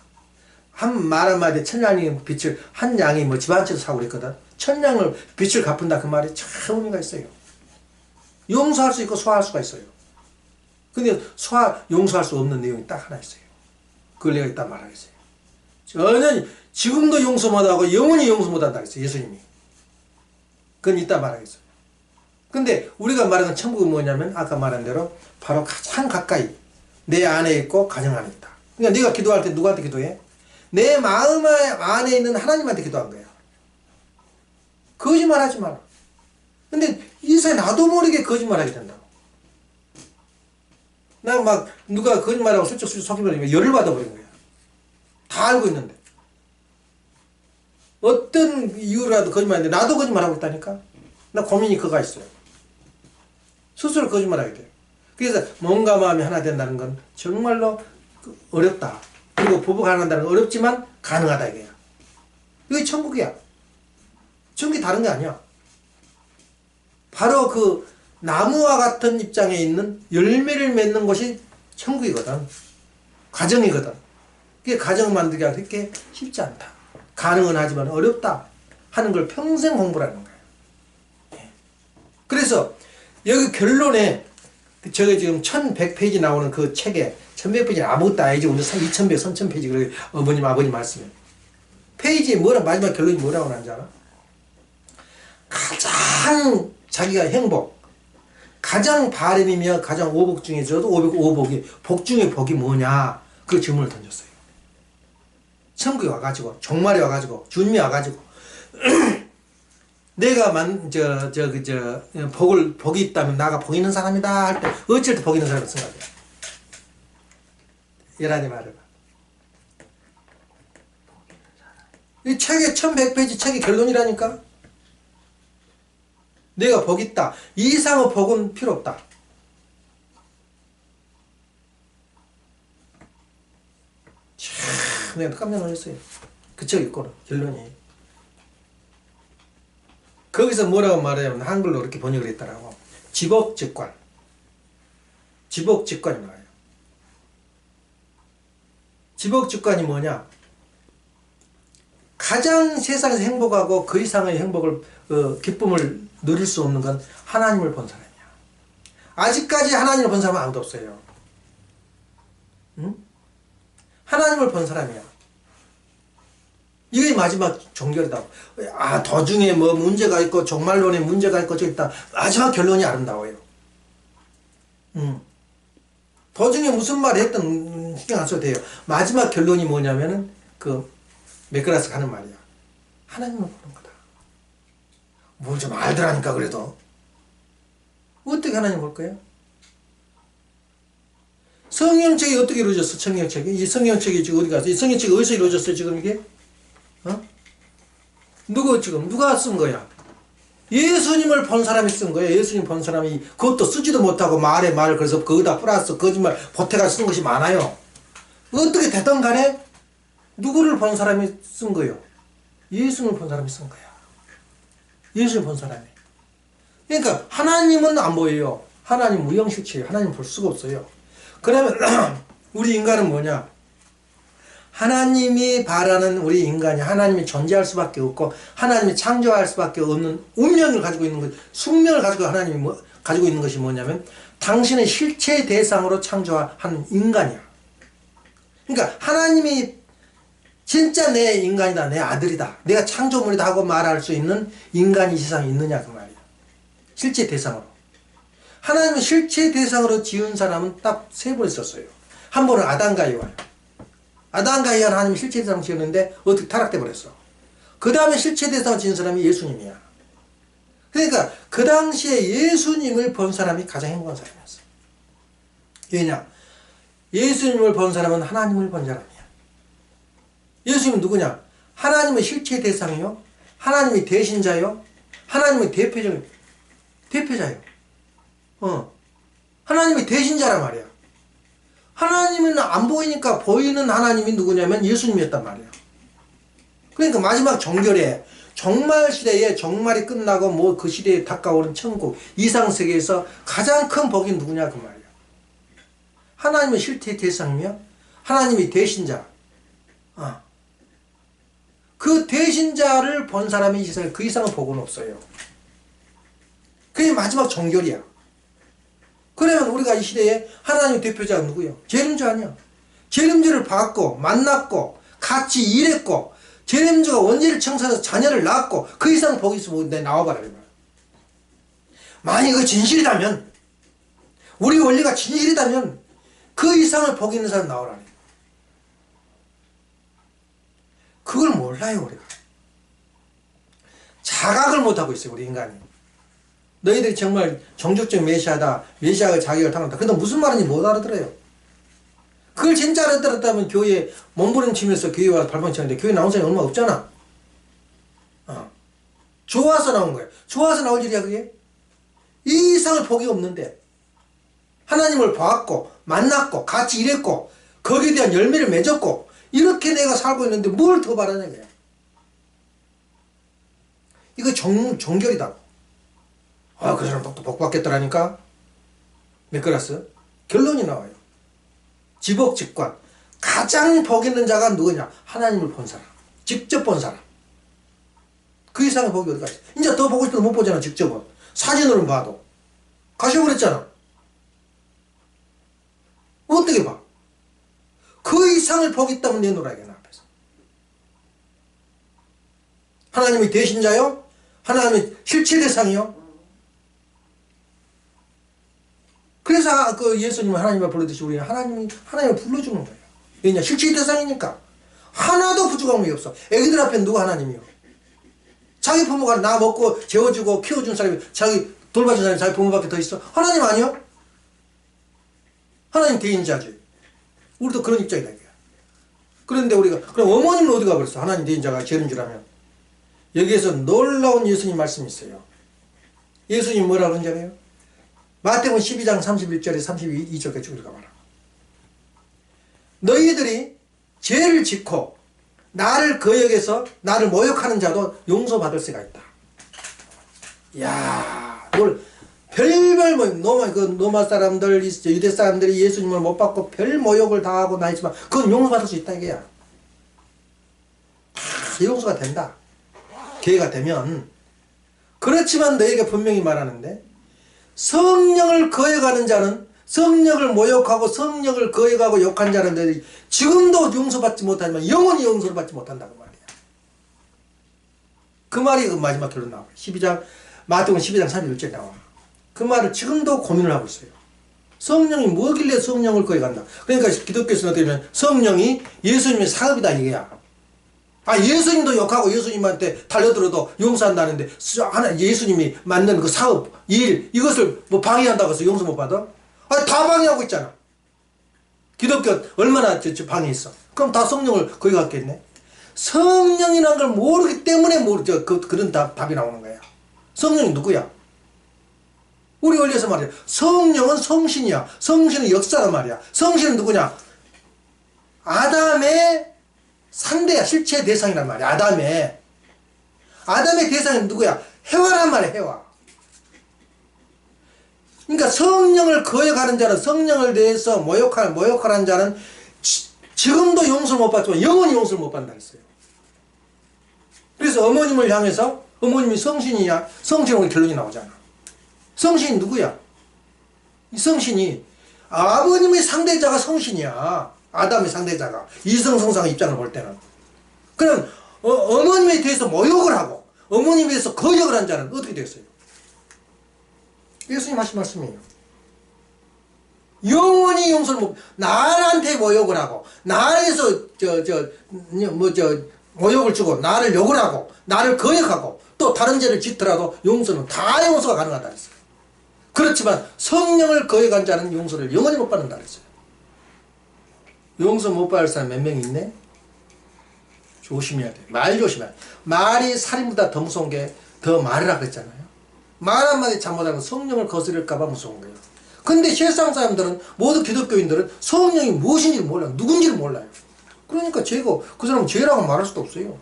한 말 한마디에 천냥의 빛을 한 양이 뭐 집 한 채도 사고 그랬거든. 천냥을 빛을 갚은다 그 말이 참 의미가 있어요. 용서할 수 있고 소화할 수가 있어요. 근데 용서할 수 없는 내용이 딱 하나 있어요. 그걸 내가 이따 말하겠어요. 전혀 지금도 용서 못하고 영원히 용서 못한다 그랬어요. 예수님이. 그건 이따 말하겠어요. 근데 우리가 말하는 천국은 뭐냐면 아까 말한 대로 바로 가장 가까이 내 안에 있고 가정 안에 있다. 그러니까 네가 기도할 때 누구한테 기도해? 내 마음 안에 있는 하나님한테 기도한 거야. 거짓말 하지 마라. 근데 이 세상에 나도 모르게 거짓말하게 된다고. 나 막 누가 거짓말하고 슬쩍 속이면 열을 받아버린 거야. 다 알고 있는데. 어떤 이유라도 거짓말하는데 나도 거짓말하고 있다니까. 나 고민이 그거가 있어요. 스스로 거짓말하게 돼요. 그래서 몸과 마음이 하나 된다는 건 정말로 어렵다. 그리고 부부가 하나 된다는 건 어렵지만 가능하다 이거야. 이게 천국이야. 천국이 다른 게 아니야. 바로 그 나무와 같은 입장에 있는 열매를 맺는 것이 천국이거든. 가정이거든. 그게 가정을 만들기가 그렇게 쉽지 않다. 가능은 하지만 어렵다 하는 걸 평생 공부하는 거야. 그래서 여기 결론에 저게 지금 1100페이지 나오는 그 책에 1100페이지는 아무것도 아니지. 오늘 2100, 3000페이지 그렇게 어머님 아버님 말씀에 페이지에 마지막 결론이 뭐라고 하는지 알아? 가장 자기가 행복 가장 바람이며 가장 오복 중에서도 오복이 복 중에 복이 뭐냐 그 질문을 던졌어요. 천국에 와가지고 종말에 와가지고 주님이 와가지고 내가 복이 있다면 나가 복 있는 사람이다 할 때 어쩔 때 복 있는 사람을 생각해. 예란이 말해봐. 이 책의 1100페이지 책의 결론이라니까. 내가 복 있다. 이 이상의 복은 필요 없다. 내가 깜짝 놀랐어요. 그쵸 있고는 결론이. 거기서 뭐라고 말하냐면 한글로 이렇게 번역을 했더라고. 지복직관. 지복직관이 나와요. 지복직관이 뭐냐? 가장 세상에서 행복하고 그 이상의 행복을 기쁨을 누릴 수 없는 건 하나님을 본 사람이야. 아직까지 하나님을 본 사람은 아무도 없어요. 응? 하나님을 본 사람이야. 이게 마지막 종결이다. 도중에 뭐 문제가 있고 종말론에 문제가 있고 저기 있다. 마지막 결론이 아름다워요. 도중에 무슨 말을 했든 신경 안 써도 돼요. 마지막 결론이 뭐냐면은 메크라스 가는 말이야. 하나님을 보는 거다. 뭘 좀 알더라니까 그래도. 어떻게 하나님 볼 거예요? 성경책이 어떻게 이루어졌어? 성경책이. 이 성경책이 지금 어디 갔어? 이 성경책이 어디서 이루어졌어 지금 이게? 누가 쓴 거야? 예수님을 본 사람이 쓴 거예요. 예수님 본 사람이 그것도 쓰지도 못하고 말에 말을 그래서 거기다 플러스 거짓말 보태가 쓴 것이 많아요. 어떻게 됐든 간에 누구를 본 사람이 쓴 거예요? 예수님을 본 사람이 쓴 거야. 예수님을 본 사람이. 그러니까 하나님은 안 보여요. 하나님 무형실체예요. 하나님 볼 수가 없어요. 그러면 우리 인간은 뭐냐? 하나님이 바라는 우리 인간이 하나님이 존재할 수밖에 없고 하나님이 창조할 수밖에 없는 운명을 가지고 있는 것, 숙명을 가지고 하나님이 가지고 있는 것이 뭐냐면 당신의 실체 대상으로 창조한 인간이야. 그러니까 하나님이 진짜 내 인간이다, 내 아들이다, 내가 창조물이다 하고 말할 수 있는 인간이 이 세상에 있느냐 그 말이야. 실체 대상으로. 하나님은 실체 대상으로 지은 사람은 딱 세 번 있었어요. 한 번은 아담과 이와요. 아담과 이와는 하나님이 실체 대상으로 지었는데 어떻게 타락돼 버렸어. 그 다음에 실체 대상으로 지은 사람이 예수님이야. 그러니까 그 당시에 예수님을 본 사람이 가장 행복한 사람이었어. 왜냐? 예수님을 본 사람은 하나님을 본 사람이야. 예수님은 누구냐? 하나님의 실체 대상이요, 하나님의 대신자요, 하나님의 대표자요. 하나님의 대신자란 말이야. 하나님은 안 보이니까 보이는 하나님이 누구냐면 예수님이었단 말이야. 그러니까 마지막 종결에 종말 시대에 종말이 끝나고 뭐 그 시대에 다가오는 천국 이상세계에서 가장 큰 복이 누구냐 그 말이야. 하나님의 실체 대상이며 하나님의 대신자. 그 대신자를 본 사람이 이 세상에 그 이상은 복은 없어요. 그게 마지막 종결이야. 그러면 우리가 이 시대에 하나님의 대표자가 누구예요? 제림주 아니야. 제림주를 봤고 만났고 같이 일했고 제림주가 원죄를 청소해서 자녀를 낳았고 그 이상 복이 있으면 내 나와봐라. 만약 그 진실이라면, 우리 원리가 진실이라면 그 이상을 복 있는 사람 나오라. 그걸 몰라요 우리가. 자각을 못하고 있어요 우리 인간이. 너희들이 정말 종족적 메시아다, 메시아가 자격을 탐한다. 근데 무슨 말인지 못 알아들어요. 그걸 진짜 알아들었다면 교회에 몸부림치면서 교회 와서 발버둥치는데 교회 나온 사람이 얼마 없잖아. 좋아서 나온 거예요. 좋아서 나올 일이야 그게. 이 이상을 복이 없는데 하나님을 봤고 만났고 같이 일했고 거기에 대한 열매를 맺었고 이렇게 내가 살고 있는데 뭘 더 바라냐 그래. 이거 종결이다. 그 사람 또 복 받겠더라니까. 메크라스 결론이 나와요. 지복직관. 가장 복 있는 자가 누구냐? 하나님을 본 사람, 직접 본 사람. 그 이상의 복이 어디가 있어? 이제 더 보고 싶어도 못 보잖아. 직접은 사진으로 봐도 가셔버렸잖아. 어떻게 봐? 그 이상의 복이 있다면 내놓으라게 나 앞에서. 하나님의 대신자요, 하나님의 실체 대상이요. 그래서 그 예수님은 하나님을 부르듯이 우리는 하나님을 불러주는 거예요. 왜냐? 실체 대상이니까. 하나도 부족함이 없어. 애기들 앞에 누가 하나님이요? 자기 부모가 나 먹고 재워주고 키워준 사람이, 자기 돌봐준 사람이 자기 부모밖에 더 있어? 하나님 아니요? 하나님 대인자지. 우리도 그런 입장이다. 그런데 우리가, 그럼 어머님은 어디 가버렸어? 하나님 대인자가 재림주라면. 여기에서 놀라운 예수님 말씀이 있어요. 예수님 뭐라고 그런지 알아요? 마태복음 12장 31절에 32절까지 읽어봐라. 너희들이 죄를 짓고 나를 거역해서 나를 모욕하는 자도 용서받을 수가 있다. 이야, 뭘 별별 로마 사람들, 유대 사람들이 예수님을 못 받고 별 모욕을 당하고 나 했지만 그건 용서받을 수 있다 이게야. 다 용서가 된다. 기회가 되면. 그렇지만 너에게 분명히 말하는데 성령을 거역하는 자는, 성령을 모욕하고 성령을 거역하고 욕한 자는 지금도 용서받지 못하지만 영원히 용서를 받지 못한다고 말이야. 그 말이 그 마지막 결론 나와. 12장 마태복음 12장 31절에 나와. 그 말을 지금도 고민을 하고 있어요. 성령이 뭐길래 성령을 거역한다. 그러니까 기독교에서는 어떻게 보면 성령이 예수님의 사업이다 이게야. 아, 예수님도 욕하고 예수님한테 달려들어도 용서한다는데 하나 예수님이 만든 그 사업, 일, 이것을 뭐 방해한다고 해서 용서 못 받아? 아, 다 방해하고 있잖아. 기독교 얼마나 방해했어. 그럼 다 성령을 거역했겠네. 성령이라는 걸 모르기 때문에 그런 답이 나오는 거야. 성령이 누구야? 우리 원리에서 말이야. 성령은 성신이야. 성신은 역사란 말이야. 성신은 누구냐? 아담의 상대야. 실체 대상이란 말이야. 아담의 대상은 누구야? 해와란 말이야. 해와. 그러니까 성령을 거역하는 자는, 성령을 대해서 모욕하는 자는 지금도 용서를 못 받지만 영원히 용서를 못 받는다 했어요. 그래서 어머님을 향해서 어머님이 성신이냐? 성신으로 결론이 나오잖아. 성신이 누구야? 이 성신이 아버님의 상대자가 성신이야. 아담의 상대자가. 이성성상의 입장을 볼 때는. 그럼 어머님에 대해서 모욕을 하고 어머님에 대해서 거역을 한 자는 어떻게 되겠어요? 예수님 하신 말씀이에요. 영원히 용서를 못, 나한테 모욕을 하고 나에서 모욕을 주고 나를 욕을 하고 나를 거역하고 또 다른 죄를 짓더라도 용서는 다 용서가 가능하다 했어요. 그렇지만 성령을 거역한 자는 용서를 영원히 못 받는다 했어요. 용서 못 받을 사람 몇 명 있네? 조심해야 돼. 말 조심해야 돼. 말이 살인보다 더 무서운 게 더 말이라고 했잖아요. 말 한마디 잘못하면 성령을 거스릴까봐 무서운 거예요. 근데 세상 사람들은, 모두 기독교인들은 성령이 무엇인지를 몰라요. 누군지를 몰라요. 그러니까 그 사람은 죄라고 말할 수도 없어요.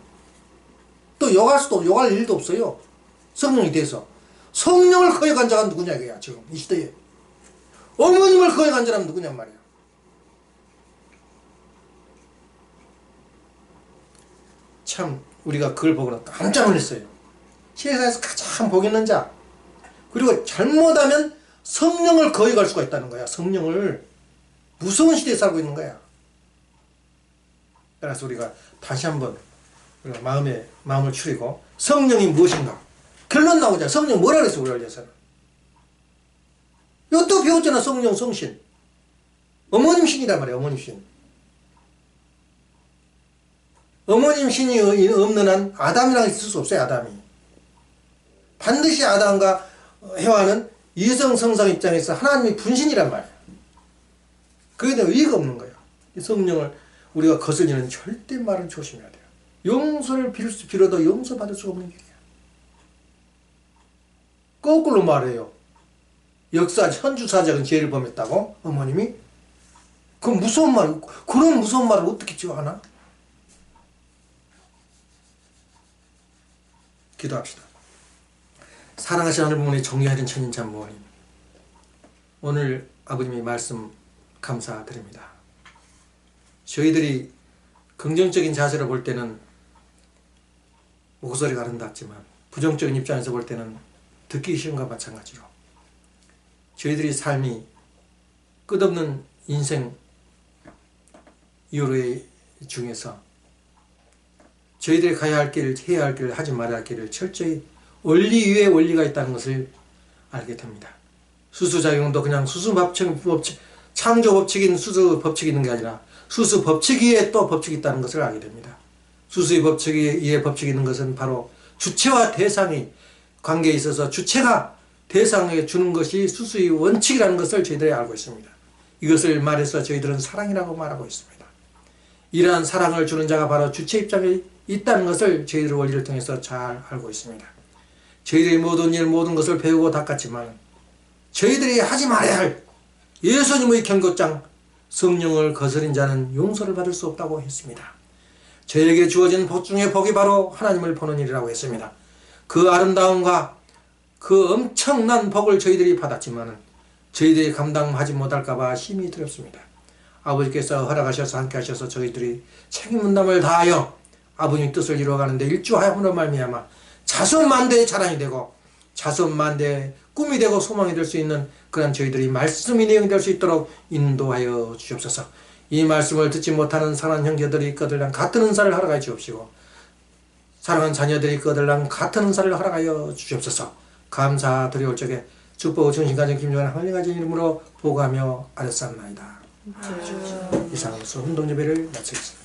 또 욕할 일도 없어요. 성령에 대해서. 성령을 거역한 자가 누구냐 이거야 지금 이 시대에. 어머님을 거역한 자는 누구냔 말이야. 참 우리가 그걸 보고 깜짝 놀랐어요. 세상에서 가장 복 있는 자, 그리고 잘못하면 성령을 거역할 수가 있다는 거야. 성령을. 무서운 시대에 살고 있는 거야. 그래서 우리가 다시 한번 우리가 마음을 추리고 성령이 무엇인가 결론 나오자. 성령 뭐라 그랬어 우리 알려서는. 이것도 배웠잖아. 성령 성신. 어머님 신이란 말이야. 어머님 신. 어머님 신이 없는 한 아담이랑 있을 수 없어요. 아담이. 반드시 아담과 해와는 이성성상 입장에서 하나님의 분신이란 말이야. 그게 대한 의의가 없는 거야. 이 성령을 우리가 거슬리는 절대 말은 조심해야 돼요. 용서를 빌어도 용서받을 수가 없는 길이야. 거꾸로 말해요. 현주사적인 죄를 범했다고 어머님이? 그 무서운 말, 그런 무서운 말을 어떻게 하나? 기도합시다. 사랑하시는 하늘 부모님, 정리하신 천인참 부모님, 오늘 아버님의 말씀 감사드립니다. 저희들이 긍정적인 자세로 볼 때는 목소리가 아름답지만 부정적인 입장에서 볼 때는 듣기 쉬운 것과 마찬가지로 저희들이 삶이 끝없는 인생 이후로의 중에서 저희들이 가야 할 길, 해야 할 길, 하지 말아야 할 길을 철저히 원리 위에 원리가 있다는 것을 알게 됩니다. 수수작용도 그냥 창조 법칙인 수수 법칙이 있는 게 아니라 수수 법칙 위에 또 법칙이 있다는 것을 알게 됩니다. 수수의 법칙 위에 법칙이 있는 것은 바로 주체와 대상의 관계에 있어서 주체가 대상에게 주는 것이 수수의 원칙이라는 것을 저희들이 알고 있습니다. 이것을 말해서 저희들은 사랑이라고 말하고 있습니다. 이러한 사랑을 주는 자가 바로 주체 입장에 있다는 것을 저희들의 원리를 통해서 잘 알고 있습니다. 저희들이 모든 일, 모든 것을 배우고 닦았지만 저희들이 하지 말아야 할 예수님의 경고장, 성령을 거스린 자는 용서를 받을 수 없다고 했습니다. 저에게 주어진 복 중에 복이 바로 하나님을 보는 일이라고 했습니다. 그 아름다움과 그 엄청난 복을 저희들이 받았지만 저희들이 감당하지 못할까봐 힘이 두렵습니다. 아버지께서 허락하셔서 함께 하셔서 저희들이 책임 분담을 다하여 아버님 뜻을 이루어가는데 일조하여으로 말미암아 자손만대의 자랑이 되고 자손만대의 꿈이 되고 소망이 될 수 있는 그런 저희들이 말씀이 내용이 될 수 있도록 인도하여 주옵소서. 이 말씀을 듣지 못하는 사랑하는 형제들이 있거들랑 같은 은사를 허락하여 주옵시고 사랑하는 자녀들이 있거들랑 같은 은사를 허락하여 주옵소서. 감사드리올 적에 축복 정신가정 김정한 할례가정 이름으로 보고하며 아뢰옵나이다. 이상으로 운동 예배를 마치겠습니다.